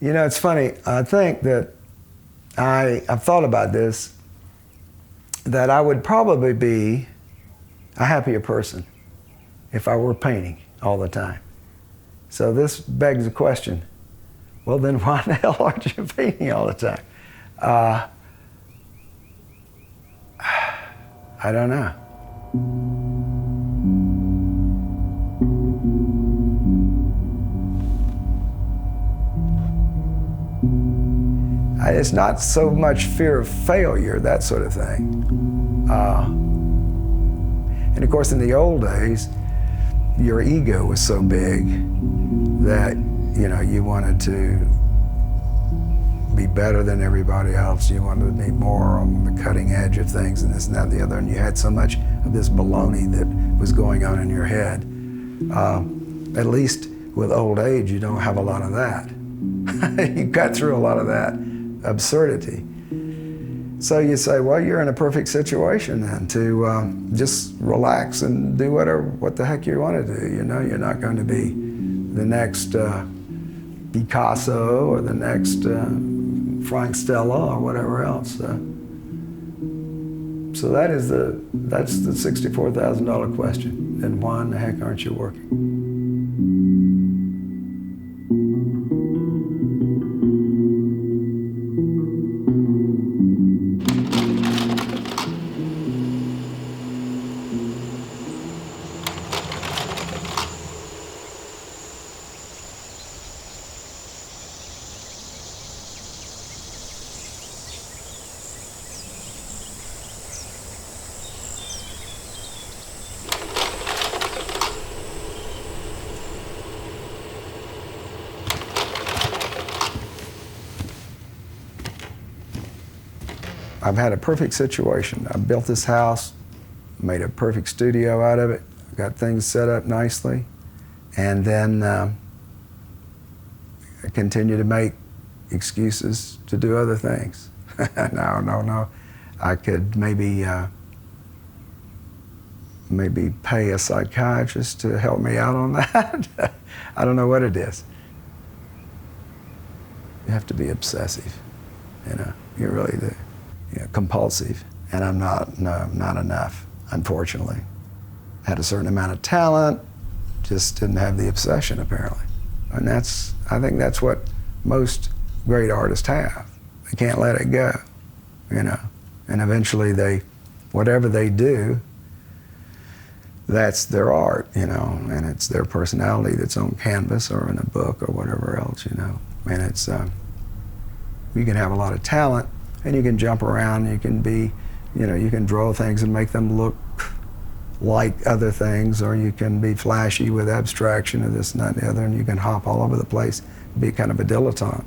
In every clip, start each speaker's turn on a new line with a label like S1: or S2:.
S1: You know, it's funny. I think that I've thought about this, that I would probably be a happier person if I were painting all the time. So this begs the question, well then why the hell aren't you painting all the time? I don't know. It's not so much fear of failure, that sort of thing. And of course, in the old days, your ego was so big that, you know, you wanted to be better than everybody else. You wanted to be more on the cutting edge of things and this and that and the other. And you had so much of this baloney that was going on in your head. At least with old age, you don't have a lot of that. You got through a lot of that absurdity. So you say, well, you're in a perfect situation then to just relax and do what the heck you want to do. You know, you're not going to be the next Picasso or the next Frank Stella or whatever else. So that's the $64,000 question. Then why in the heck aren't you working? I've had a perfect situation. I built this house, made a perfect studio out of it, got things set up nicely, and then I continue to make excuses to do other things. No. I could maybe pay a psychiatrist to help me out on that. I don't know what it is. You have to be obsessive, you know, you really do. You know, compulsive, and I'm not enough, unfortunately. Had a certain amount of talent, just didn't have the obsession apparently. And I think that's what most great artists have. They can't let it go, you know. And eventually whatever they do, that's their art, you know, and it's their personality that's on canvas or in a book or whatever else, you know. And it's, you can have a lot of talent, and you can jump around, you can be, you know, you can draw things and make them look like other things, or you can be flashy with abstraction of this and that and the other, and you can hop all over the place, be kind of a dilettante.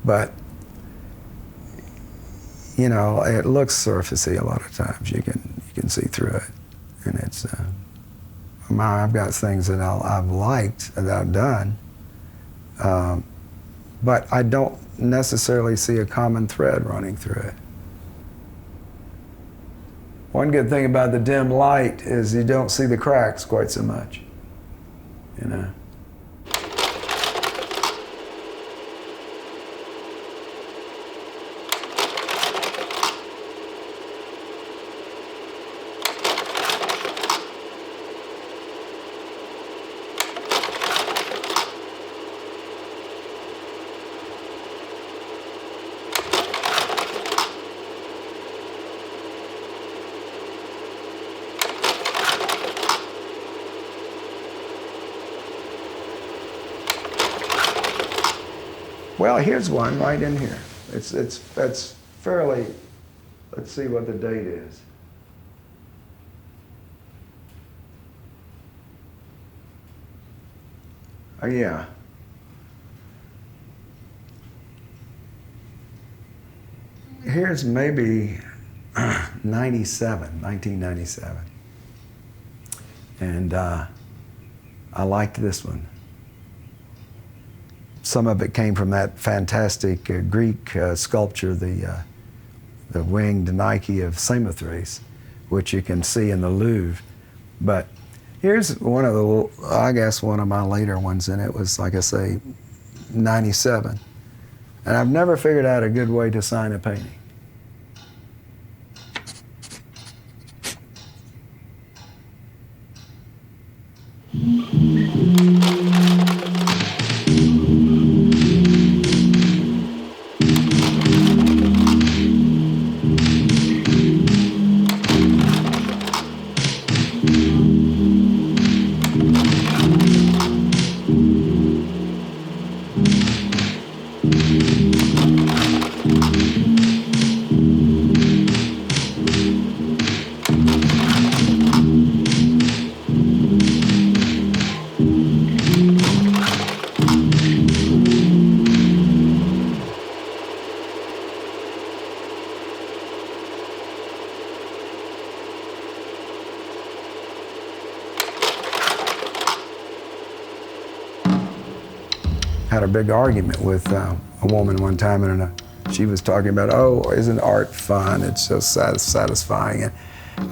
S1: But, you know, it looks surfacey a lot of times. You can see through it. And it's, I've got things that I've liked, that I've done, but I don't necessarily see a common thread running through it. One good thing about the dim light is you don't see the cracks quite so much, you know. Well, here's one right in here. It's fairly, let's see what the date is. Oh yeah. Here's maybe 1997. And I liked this one. Some of it came from that fantastic Greek sculpture, the winged Nike of Samothrace, which you can see in the Louvre. But here's one of the, I guess one of my later ones, and it was, like I say, 97. And I've never figured out a good way to sign a painting. Had a big argument with a woman one time, and she was talking about, oh, isn't art fun? It's so satisfying, and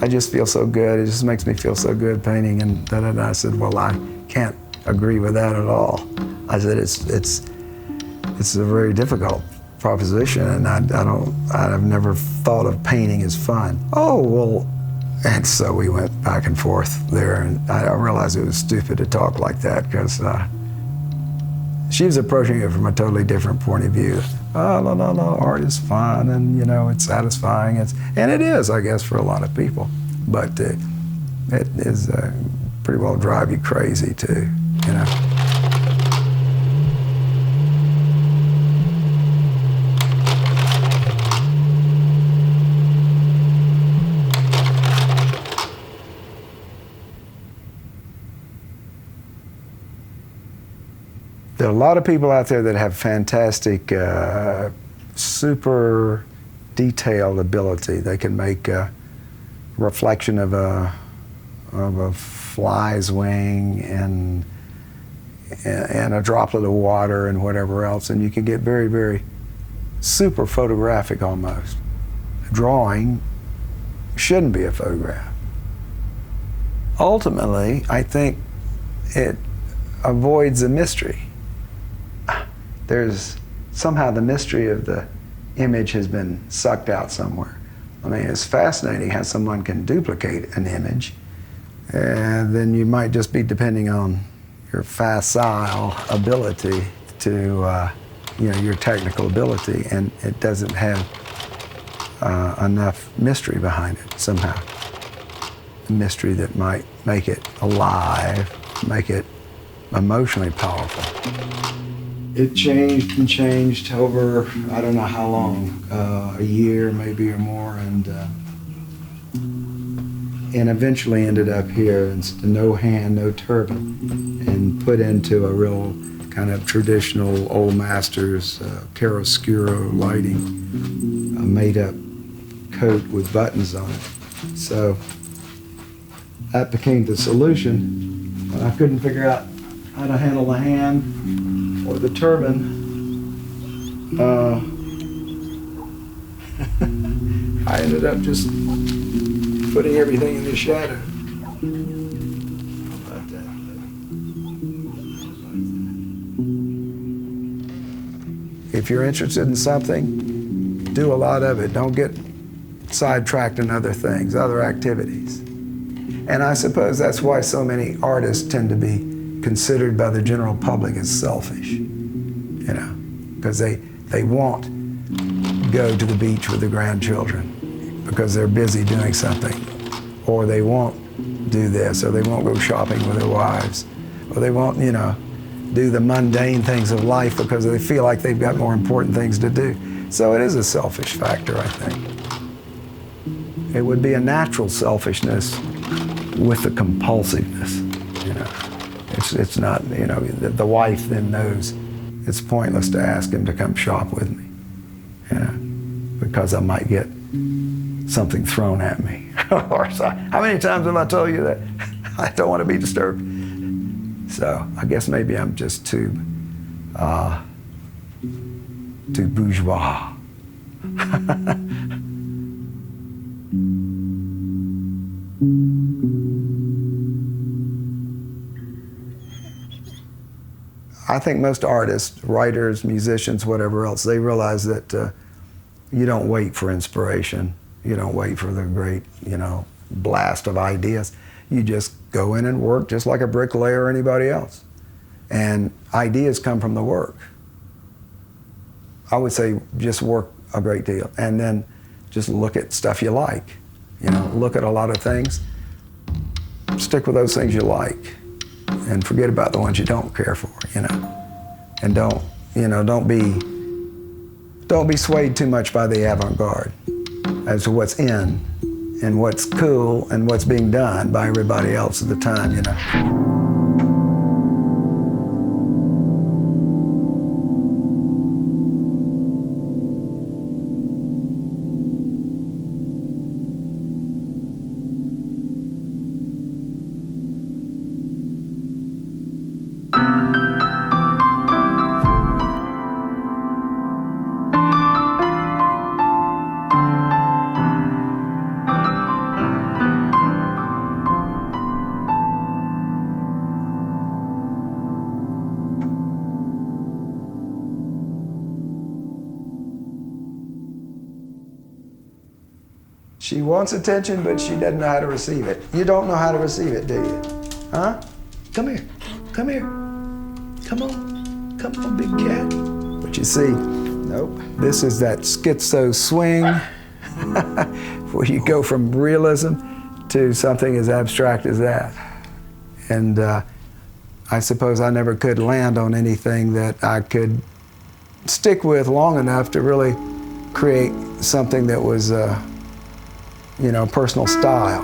S1: I just feel so good. It just makes me feel so good painting, and da-da-da. I said, well, I can't agree with that at all. I said, it's a very difficult proposition, and I've never thought of painting as fun. Oh, well, and so we went back and forth there, and I realized it was stupid to talk like that, because she was approaching it from a totally different point of view. Oh, no, art is fun, and you know, it's satisfying. And it is, I guess, for a lot of people. But it is pretty well drive you crazy too, you know. There are a lot of people out there that have fantastic, super detailed ability. They can make a reflection of a fly's wing and a droplet of water and whatever else, and you can get very, very super photographic almost. Drawing shouldn't be a photograph. Ultimately, I think it avoids the mystery. There's somehow the mystery of the image has been sucked out somewhere. I mean, it's fascinating how someone can duplicate an image, and then you might just be depending on your facile ability to, you know, your technical ability, and it doesn't have enough mystery behind it somehow. A mystery that might make it alive, make it emotionally powerful. It changed and changed over, I don't know how long, a year maybe or more, and eventually ended up here, and no hand, no turban, and put into a real kind of traditional old masters chiaroscuro lighting, a made-up coat with buttons on it. So that became the solution. When I couldn't figure out how to handle the hand or the turban, I ended up just putting everything in the shadow. How about that? If you're interested in something, do a lot of it. Don't get sidetracked in other things, other activities. And I suppose that's why so many artists tend to be considered by the general public as selfish, you know, because they won't go to the beach with the grandchildren because they're busy doing something, or they won't do this, or they won't go shopping with their wives, or they won't, you know, do the mundane things of life because they feel like they've got more important things to do. So it is a selfish factor, I think. It would be a natural selfishness with the compulsiveness, you know. It's not, you know, the wife then knows it's pointless to ask him to come shop with me, you know, because I might get something thrown at me. Or so, how many times have I told you that I don't want to be disturbed? So I guess maybe I'm just too bourgeois. I I think most artists, writers, musicians, whatever else, they realize that you don't wait for inspiration. You don't wait for the great, blast of ideas. You just go in and work just like a bricklayer or anybody else. And ideas come from the work. I would say just work a great deal, and then just look at stuff you like. Look at a lot of things. Stick with those things you like, and forget about the ones you don't care for. And don't be swayed too much by the avant-garde as to what's in and what's cool and what's being done by everybody else at the time. She wants attention, but she doesn't know how to receive it. You don't know how to receive it, do you? Huh? Come here. Come here. Come on, big cat. But you see, nope. This is that schizo swing where you go from realism to something as abstract as that. And I suppose I never could land on anything that I could stick with long enough to really create something that was personal style.